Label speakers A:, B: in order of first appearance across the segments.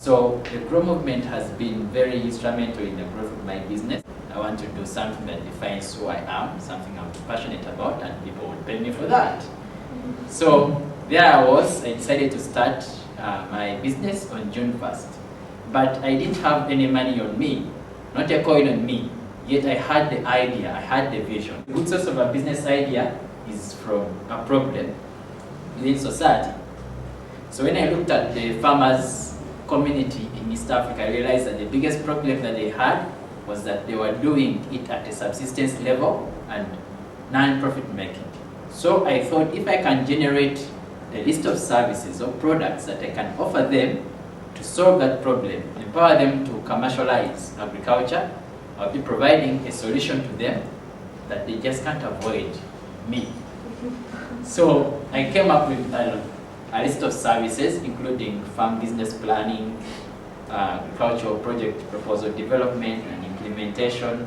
A: So the Grow Movement has been very instrumental in the growth of my business. I want to do something that defines who I am, something I'm passionate about, and people would pay me for that. So there I was. I decided to start my business on June 1st. But I didn't have any money on me, not a coin on me. Yet I had the idea, I had the vision. The good source of a business idea is from a problem within society. So when I looked at the farmers' community in East Africa, I realized that the biggest problem that they had was that they were doing it at a subsistence level and non-profit making. So I thought if I can generate a list of services or products that I can offer them to solve that problem, empower them to commercialize agriculture, I'll be providing a solution to them that they just can't avoid me. So I came up with a list of services, including farm business planning, agricultural project proposal development and implementation,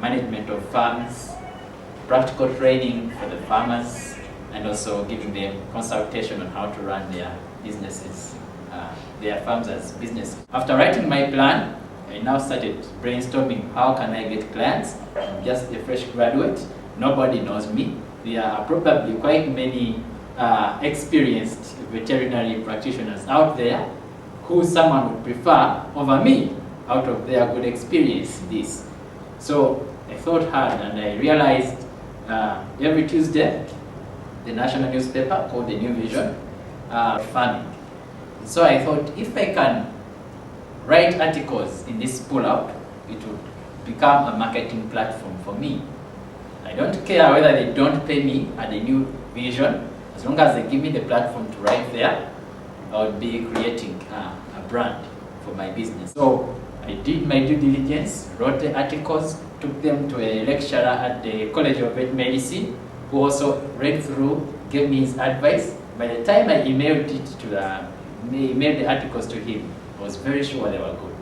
A: management of farms, practical training for the farmers, and also giving them consultation on how to run their businesses, their farms as business. After writing my plan, I now started brainstorming how can I get clients. I'm just a fresh graduate, nobody knows me. There are probably quite many experienced veterinary practitioners out there who someone would prefer over me out of their good experience in this. So I thought hard and I realized every Tuesday, the national newspaper called The New Vision, farming. So I thought if I can write articles in this pull-out, it would become a marketing platform for me. I don't care whether they don't pay me at The New Vision, as long as they give me the platform to write there, I would be creating a brand for my business. So I did my due diligence, wrote the articles, took them to a lecturer at the College of Vet Medicine, who also read through, gave me his advice. By the time I emailed the articles to him, I was very sure they were good.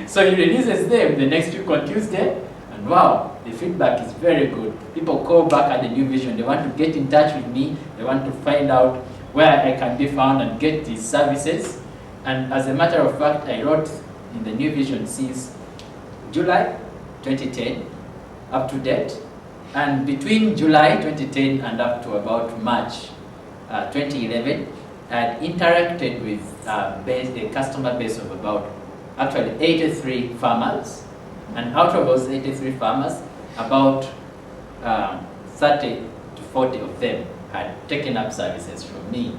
A: So he releases them the next week on Tuesday, and wow, the feedback is very good. People call back at The New Vision, they want to get in touch with me, they want to find out where I can be found and get these services. And as a matter of fact, I wrote in The New Vision since July 2010 up to date. And between July 2010 and up to about March 2011, I had interacted with a customer base of about actually 83 farmers. And out of those 83 farmers, about 30 to 40 of them had taken up services from me.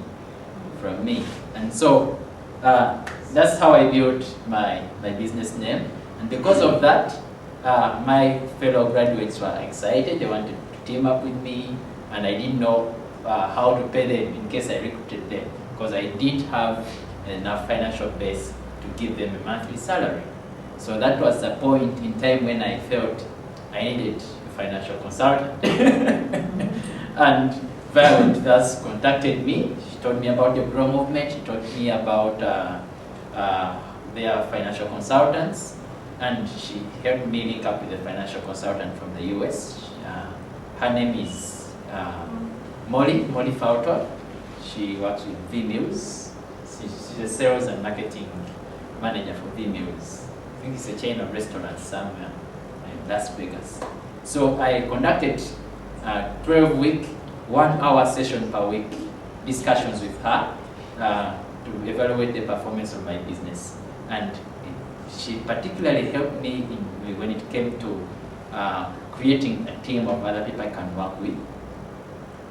A: And so that's how I built my business name. And because of that, my fellow graduates were excited. They wanted to team up with me, and I didn't know how to pay them in case I recruited them, because I didn't have enough financial base to give them a monthly salary. So that was the point in time when I felt I needed a financial consultant. And Violet thus contacted me. She told me about the Grow Movement. She told me about their financial consultants, and she helped me link up with a financial consultant from the US. Her name is Molly Fulton. She works with V-Meals. She's a sales and marketing manager for V-Meals. I think it's a chain of restaurants somewhere in Las Vegas. So I conducted 12-week, 1-hour session per week discussions with her to evaluate the performance of my business. And she particularly helped me when it came to creating a team of other people I can work with,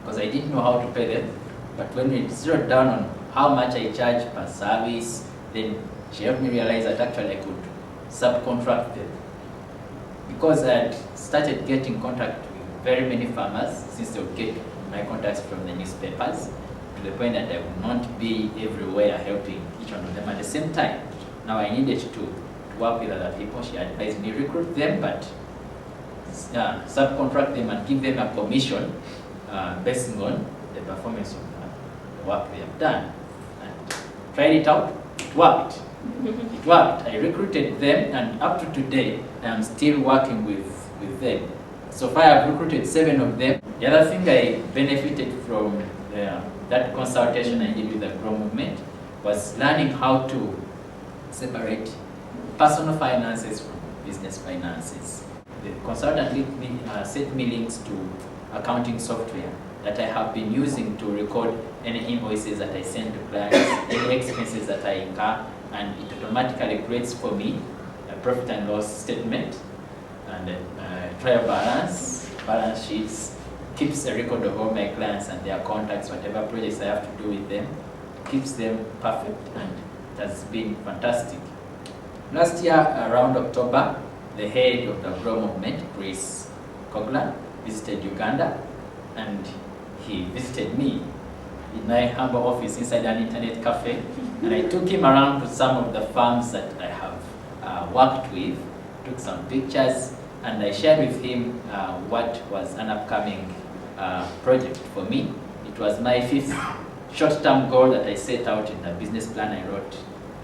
A: because I didn't know how to pay them. But when we zeroed down on how much I charge per service, then she helped me realize that actually I could subcontract them. Because I had started getting contact with very many farmers, since they would get my contacts from the newspapers, to the point that I would not be everywhere helping each one of them at the same time. Now I needed to work with other people. She advised me recruit them, but subcontract them and give them a commission based on the performance of the work they have done. And tried it out, it worked. It worked. I recruited them, and up to today, I am still working with them. So far, I've recruited 7 of them. The other thing I benefited from that consultation I did with the Grow Movement was learning how to separate personal finances from business finances. The consultant sent me links to accounting software that I have been using to record any invoices that I send to clients, any expenses that I incur, and it automatically creates for me a profit and loss statement and trial balance sheets, keeps a record of all my clients and their contacts, whatever projects I have to do with them, keeps them perfect, and it has been fantastic. Last year, around October, the head of the Grow Movement, Thomas Ssemakula, visited Uganda, and he visited me in my humble office inside an internet cafe, and I took him around to some of the farms that I have worked with, took some pictures, and I shared with him what was an upcoming project for me. It was my 5th short-term goal that I set out in the business plan I wrote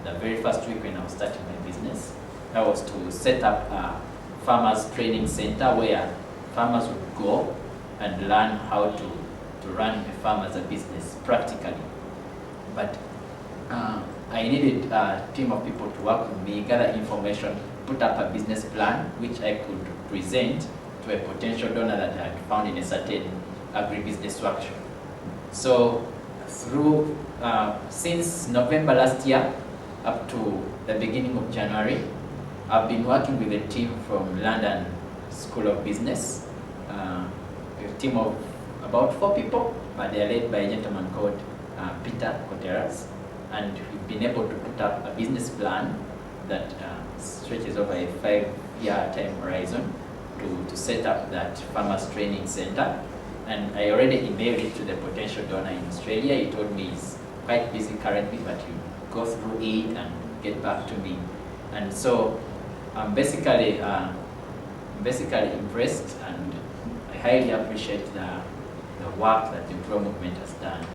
A: the very first week when I was starting my business. That was to set up a farmers training center where farmers would go and learn how to run a farm as a business practically. But I needed a team of people to work with me, gather information, put up a business plan which I could present to a potential donor that I had found in a certain agribusiness workshop. So through since November last year up to the beginning of January, I've been working with a team from London School of Business, a team of about 4 people, but they are led by a gentleman called Peter Coteras, and we've been able to put up a business plan that stretches over a 5-year time horizon to set up that farmers training center. And I already emailed it to the potential donor in Australia. He told me he's quite busy currently, but he'll go through it and get back to me. And so I'm basically impressed, and I highly appreciate the work that the Grow Movement has done.